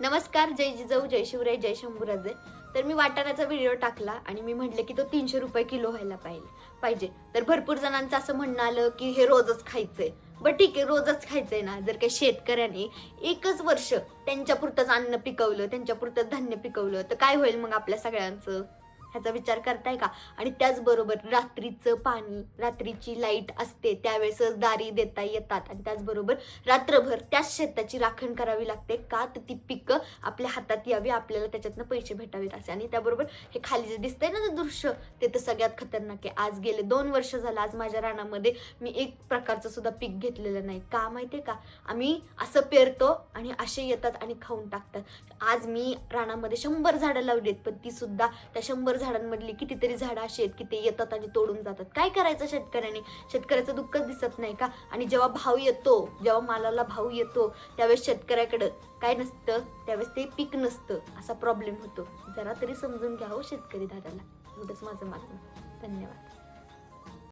नमस्कार, जय जिजाऊ, जय शिवराय, जय शंभूराजे. तर मी वाटाण्याचा व्हिडिओ टाकला आणि मी म्हटलं की तो 300 रुपये किलो व्हायला पाहिजे. तर भरपूर जणांचं असं म्हणणं आलं की हे रोजच खायचंय. बरं ठीक आहे, रोजच खायचंय ना. जर काही शेतकऱ्याने एकच वर्ष त्यांच्यापुरतंच अन्न पिकवलं, त्यांच्यापुरतंच धान्य पिकवलं, तर काय होईल मग आपल्या सगळ्यांचं? ह्याचा विचार करताय का? आणि त्याचबरोबर रात्रीचं पाणी, रात्रीची लाईट असते त्यावेळेसच दारी देता येतात आणि त्याचबरोबर रात्रभर त्याच शेताची राखण करावी लागते का तर ती पिकं आपल्या हातात यावी, आपल्याला त्याच्यातनं पैसे भेटावेत असे. आणि त्याबरोबर हे खाली जे दिसतंय ना ते दृश्य, ते तर सगळ्यात खतरनाक आहे. आज गेले 2 वर्ष झालं, आज माझ्या रानामध्ये मी एक प्रकारचं सुद्धा पीक घेतलेलं नाही. का माहितीये का? आम्ही असं पेरतो आणि असे येतात आणि खाऊन टाकतात. आज मी रानामध्ये 100 झाडं लावलीत, पण ती सुद्धा त्या 100 झाडांमधली कितीतरी झाडं अशी आहेत की ते येतात आणि तोडून जातात. काय करायचं शेतकऱ्याने? शेतकऱ्याचं दुःखच दिसत नाही का? आणि जेव्हा भाव येतो, जेव्हा मालाला भाव येतो, त्यावेळेस शेतकऱ्याकडं काय नसतं, त्यावेळेस ते पीक नसतं. असा प्रॉब्लेम होतो. जरा तरी समजून घ्या हो शेतकरी दादाला. एवढंच माझं मागणं. धन्यवाद.